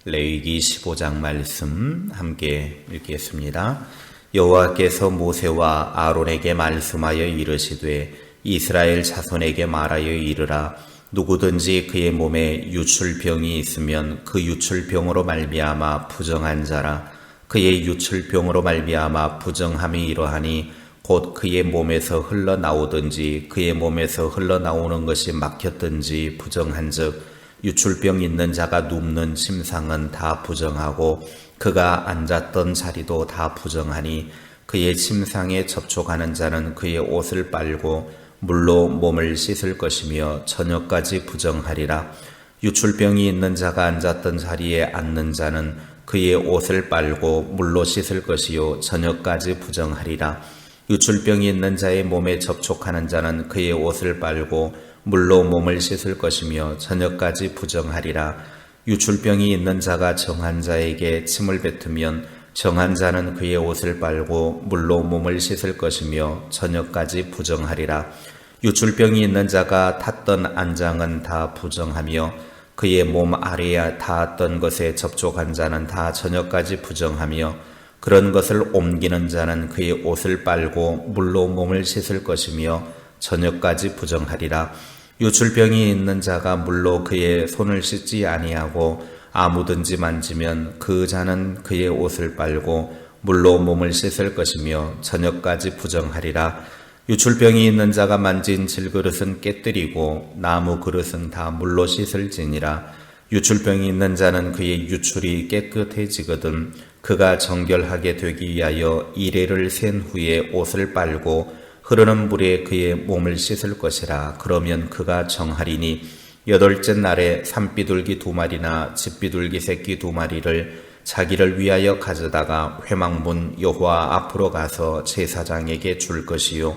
레위기 15장 말씀 함께 읽겠습니다. 여호와께서 모세와 아론에게 말씀하여 이르시되 이스라엘 자손에게 말하여 이르라. 누구든지 그의 몸에 유출병이 있으면 그 유출병으로 말미암아 부정한 자라. 그의 유출병으로 말미암아 부정함이 이러하니 곧 그의 몸에서 흘러나오든지 그의 몸에서 흘러나오는 것이 막혔든지 부정한즉 유출병 있는 자가 눕는 침상은 다 부정하고 그가 앉았던 자리도 다 부정하니 그의 침상에 접촉하는 자는 그의 옷을 빨고 물로 몸을 씻을 것이며 저녁까지 부정하리라. 유출병이 있는 자가 앉았던 자리에 앉는 자는 그의 옷을 빨고 물로 씻을 것이요 저녁까지 부정하리라. 유출병이 있는 자의 몸에 접촉하는 자는 그의 옷을 빨고 물로 몸을 씻을 것이며 저녁까지 부정하리라. 유출병이 있는 자가 정한 자에게 침을 뱉으면 정한 자는 그의 옷을 빨고 물로 몸을 씻을 것이며 저녁까지 부정하리라. 유출병이 있는 자가 탔던 안장은 다 부정하며 그의 몸 아래에 닿았던 것에 접촉한 자는 다 저녁까지 부정하며 그런 것을 옮기는 자는 그의 옷을 빨고 물로 몸을 씻을 것이며 저녁까지 부정하리라. 유출병이 있는 자가 물로 그의 손을 씻지 아니하고 아무든지 만지면 그 자는 그의 옷을 빨고 물로 몸을 씻을 것이며 저녁까지 부정하리라. 유출병이 있는 자가 만진 질그릇은 깨뜨리고 나무 그릇은 다 물로 씻을지니라. 유출병이 있는 자는 그의 유출이 깨끗해지거든 그가 정결하게 되기 위하여 이레를 센 후에 옷을 빨고 흐르는 물에 그의 몸을 씻을 것이라. 그러면 그가 정하리니 여덟째 날에 산비둘기 2마리나 집비둘기 새끼 2마리를 자기를 위하여 가져다가 회막문 여호와 앞으로 가서 제사장에게 줄 것이요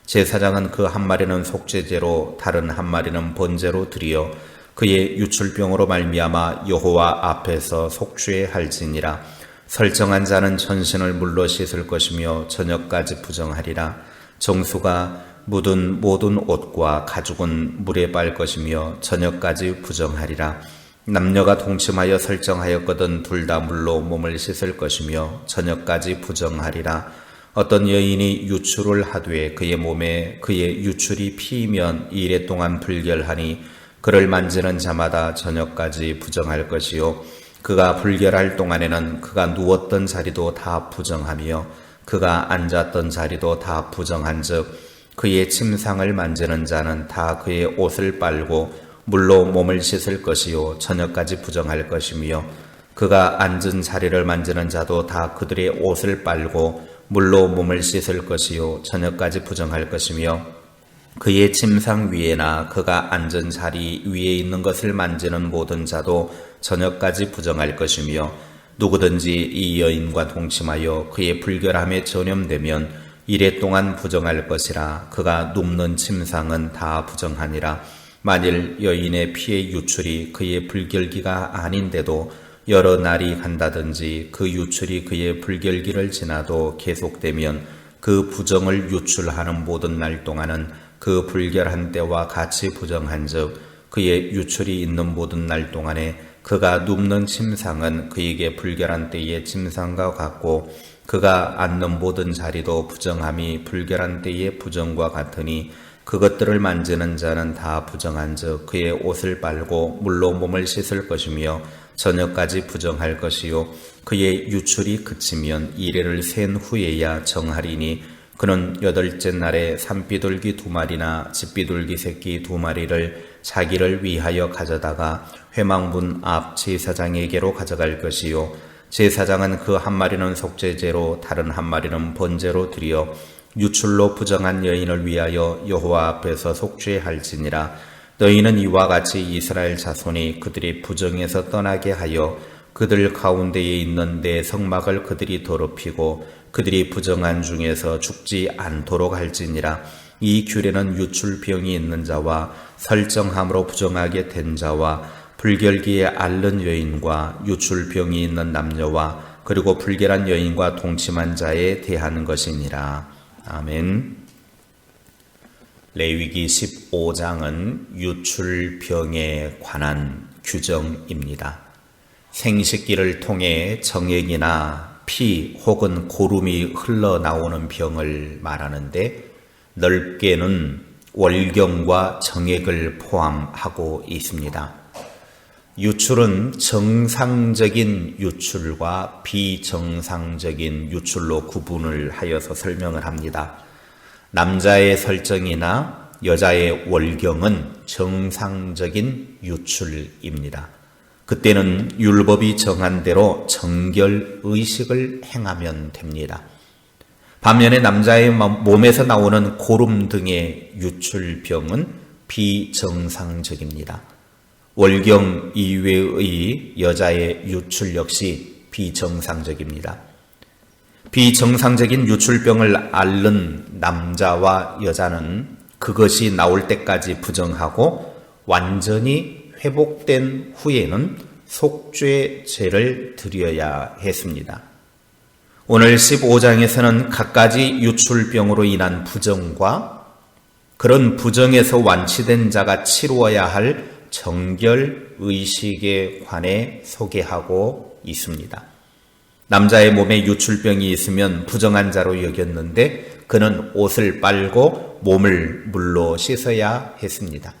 제사장은 그 한 마리는 속죄제로 다른 한 마리는 번제로 드리어 그의 유출병으로 말미암아 여호와 앞에서 속죄할지니라. 설정한 자는 전신을 물로 씻을 것이며 저녁까지 부정하리라. 정수가 묻은 모든 옷과 가죽은 물에 빨 것이며 저녁까지 부정하리라. 남녀가 동침하여 설정하였거든 둘 다 물로 몸을 씻을 것이며 저녁까지 부정하리라. 어떤 여인이 유출을 하되 그의 몸에 그의 유출이 피이면 이레 동안 불결하니 그를 만지는 자마다 저녁까지 부정할 것이요 그가 불결할 동안에는 그가 누웠던 자리도 다 부정하며 그가 앉았던 자리도 다 부정한즉 그의 침상을 만지는 자는 다 그의 옷을 빨고 물로 몸을 씻을 것이요 저녁까지 부정할 것이며 그가 앉은 자리를 만지는 자도 다 그들의 옷을 빨고 물로 몸을 씻을 것이요 저녁까지 부정할 것이며 그의 침상 위에나 그가 앉은 자리 위에 있는 것을 만지는 모든 자도 저녁까지 부정할 것이며 누구든지 이 여인과 동침하여 그의 불결함에 전염되면 이레 동안 부정할 것이라. 그가 눕는 침상은 다 부정하니라. 만일 여인의 피의 유출이 그의 불결기가 아닌데도 여러 날이 간다든지 그 유출이 그의 불결기를 지나도 계속되면 그 부정을 유출하는 모든 날 동안은 그 불결한 때와 같이 부정한즉 그의 유출이 있는 모든 날 동안에 그가 눕는 침상은 그에게 불결한 때의 침상과 같고 그가 앉는 모든 자리도 부정함이 불결한 때의 부정과 같으니 그것들을 만지는 자는 다 부정한즉 그의 옷을 빨고 물로 몸을 씻을 것이며 저녁까지 부정할 것이요 그의 유출이 그치면 이레를 센 후에야 정하리니 그는 여덟째 날에 산비둘기 2마리나 집비둘기 새끼 2마리를 자기를 위하여 가져다가 회막문 앞 제사장에게로 가져갈 것이요 제사장은 그 한 마리는 속죄제로 다른 한 마리는 번제로 드려 유출로 부정한 여인을 위하여 여호와 앞에서 속죄할지니라. 너희는 이와 같이 이스라엘 자손이 그들이 부정에서 떠나게 하여 그들 가운데에 있는 내 성막을 그들이 더럽히고 그들이 부정한 중에서 죽지 않도록 할지니라. 이 규례는 유출병이 있는 자와 설정함으로 부정하게 된 자와 불결기에 앓는 여인과 유출병이 있는 남녀와 그리고 불결한 여인과 동침한 자에 대한 것이니라. 아멘. 레위기 15장은 유출병에 관한 규정입니다. 생식기를 통해 정액이나 피 혹은 고름이 흘러나오는 병을 말하는데 넓게는 월경과 정액을 포함하고 있습니다. 유출은 정상적인 유출과 비정상적인 유출로 구분을 하여서 설명을 합니다. 남자의 설정이나 여자의 월경은 정상적인 유출입니다. 그때는 율법이 정한 대로 정결 의식을 행하면 됩니다. 반면에 남자의 몸에서 나오는 고름 등의 유출병은 비정상적입니다. 월경 이외의 여자의 유출 역시 비정상적입니다. 비정상적인 유출병을 앓는 남자와 여자는 그것이 나올 때까지 부정하고 완전히 회복된 후에는 속죄제를 드려야 했습니다. 오늘 15장에서는 갖가지 유출병으로 인한 부정과 그런 부정에서 완치된 자가 치루어야 할 정결 의식에 관해 소개하고 있습니다. 남자의 몸에 유출병이 있으면 부정한 자로 여겼는데 그는 옷을 빨고 몸을 물로 씻어야 했습니다.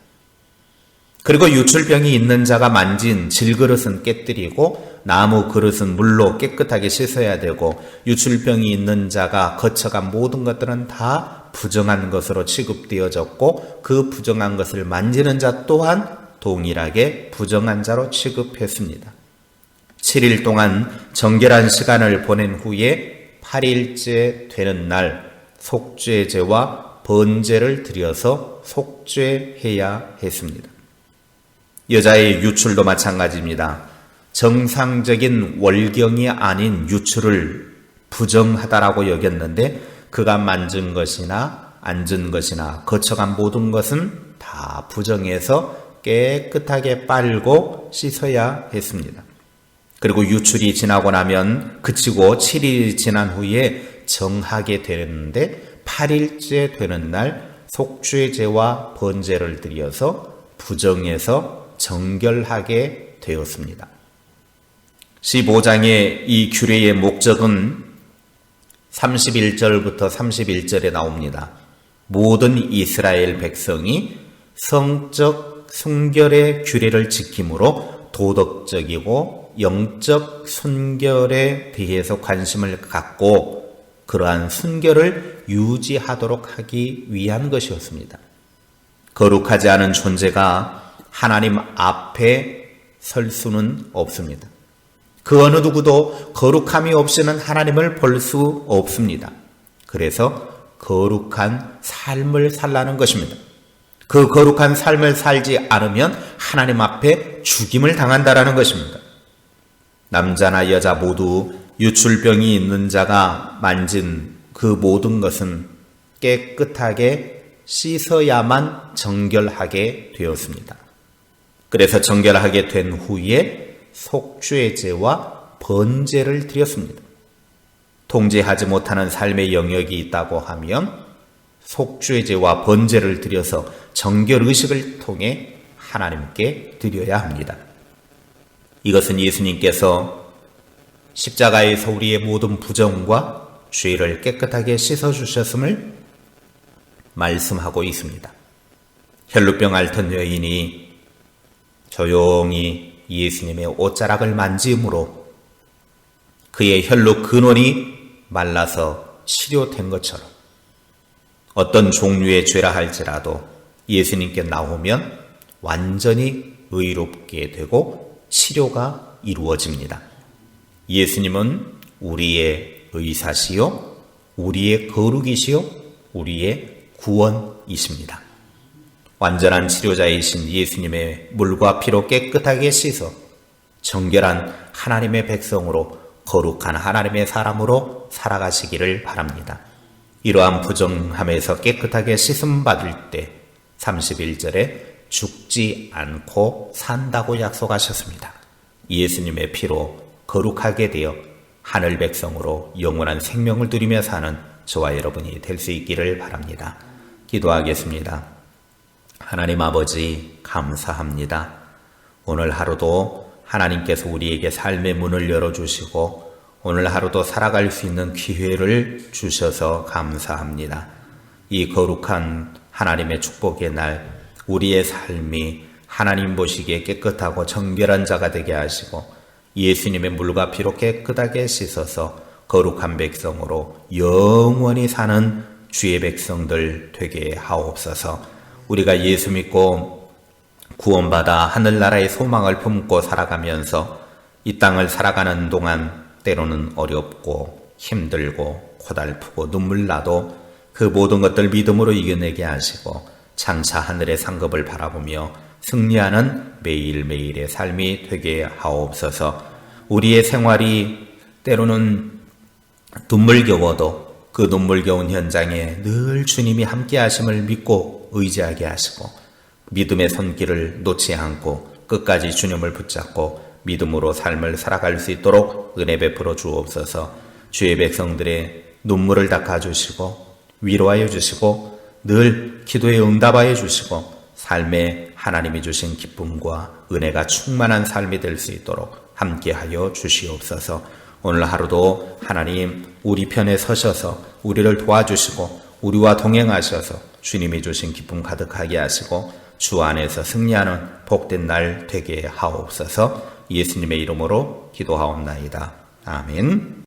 그리고 유출병이 있는 자가 만진 질그릇은 깨뜨리고 나무 그릇은 물로 깨끗하게 씻어야 되고 유출병이 있는 자가 거쳐간 모든 것들은 다 부정한 것으로 취급되어졌고 그 부정한 것을 만지는 자 또한 동일하게 부정한 자로 취급했습니다. 7일 동안 정결한 시간을 보낸 후에 8일째 되는 날 속죄제와 번제를 드려서 속죄해야 했습니다. 여자의 유출도 마찬가지입니다. 정상적인 월경이 아닌 유출을 부정하다라고 여겼는데 그가 만진 것이나 앉은 것이나 거쳐간 모든 것은 다 부정해서 깨끗하게 빨고 씻어야 했습니다. 그리고 유출이 지나고 나면 그치고 7일이 지난 후에 정하게 되는데 8일째 되는 날 속죄제와 번제를 드려서 부정해서 정결하게 되었습니다. 15장의 이 규례의 목적은 31절부터 31절에 나옵니다. 모든 이스라엘 백성이 성적 순결의 규례를 지킴으로 도덕적이고 영적 순결에 대해서 관심을 갖고 그러한 순결을 유지하도록 하기 위한 것이었습니다. 거룩하지 않은 존재가 하나님 앞에 설 수는 없습니다. 그 어느 누구도 거룩함이 없이는 하나님을 볼 수 없습니다. 그래서 거룩한 삶을 살라는 것입니다. 그 거룩한 삶을 살지 않으면 하나님 앞에 죽임을 당한다라는 것입니다. 남자나 여자 모두 유출병이 있는 자가 만진 그 모든 것은 깨끗하게 씻어야만 정결하게 되었습니다. 그래서 정결하게 된 후에 속죄제와 번제를 드렸습니다. 통제하지 못하는 삶의 영역이 있다고 하면 속죄제와 번제를 드려서 정결의식을 통해 하나님께 드려야 합니다. 이것은 예수님께서 십자가에서 우리의 모든 부정과 죄를 깨끗하게 씻어주셨음을 말씀하고 있습니다. 혈루병 앓던 여인이 조용히 예수님의 옷자락을 만짐으로 그의 혈루 근원이 말라서 치료된 것처럼 어떤 종류의 죄라 할지라도 예수님께 나오면 완전히 의롭게 되고 치료가 이루어집니다. 예수님은 우리의 의사시요, 우리의 거룩이시요, 우리의 구원이십니다. 완전한 치료자이신 예수님의 물과 피로 깨끗하게 씻어 정결한 하나님의 백성으로 거룩한 하나님의 사람으로 살아가시기를 바랍니다. 이러한 부정함에서 깨끗하게 씻음 받을 때 31절에 죽지 않고 산다고 약속하셨습니다. 예수님의 피로 거룩하게 되어 하늘 백성으로 영원한 생명을 누리며 사는 저와 여러분이 될 수 있기를 바랍니다. 기도하겠습니다. 하나님 아버지 감사합니다. 오늘 하루도 하나님께서 우리에게 삶의 문을 열어주시고 오늘 하루도 살아갈 수 있는 기회를 주셔서 감사합니다. 이 거룩한 하나님의 축복의 날, 우리의 삶이 하나님 보시기에 깨끗하고 정결한 자가 되게 하시고 예수님의 물과 피로 깨끗하게 씻어서 거룩한 백성으로 영원히 사는 주의 백성들 되게 하옵소서. 우리가 예수 믿고 구원받아 하늘나라의 소망을 품고 살아가면서 이 땅을 살아가는 동안 때로는 어렵고 힘들고 고달프고 눈물 나도 그 모든 것들 믿음으로 이겨내게 하시고 장차 하늘의 상급을 바라보며 승리하는 매일매일의 삶이 되게 하옵소서. 우리의 생활이 때로는 눈물겨워도 그 눈물겨운 현장에 늘 주님이 함께 하심을 믿고 의지하게 하시고 믿음의 손길을 놓지 않고 끝까지 주님을 붙잡고 믿음으로 삶을 살아갈 수 있도록 은혜 베풀어 주옵소서. 주의 백성들의 눈물을 닦아주시고 위로하여 주시고 늘 기도에 응답하여 주시고 삶에 하나님이 주신 기쁨과 은혜가 충만한 삶이 될 수 있도록 함께하여 주시옵소서. 오늘 하루도 하나님 우리 편에 서셔서 우리를 도와주시고 우리와 동행하셔서 주님이 주신 기쁨 가득하게 하시고 주 안에서 승리하는 복된 날 되게 하옵소서. 예수님의 이름으로 기도하옵나이다. 아멘.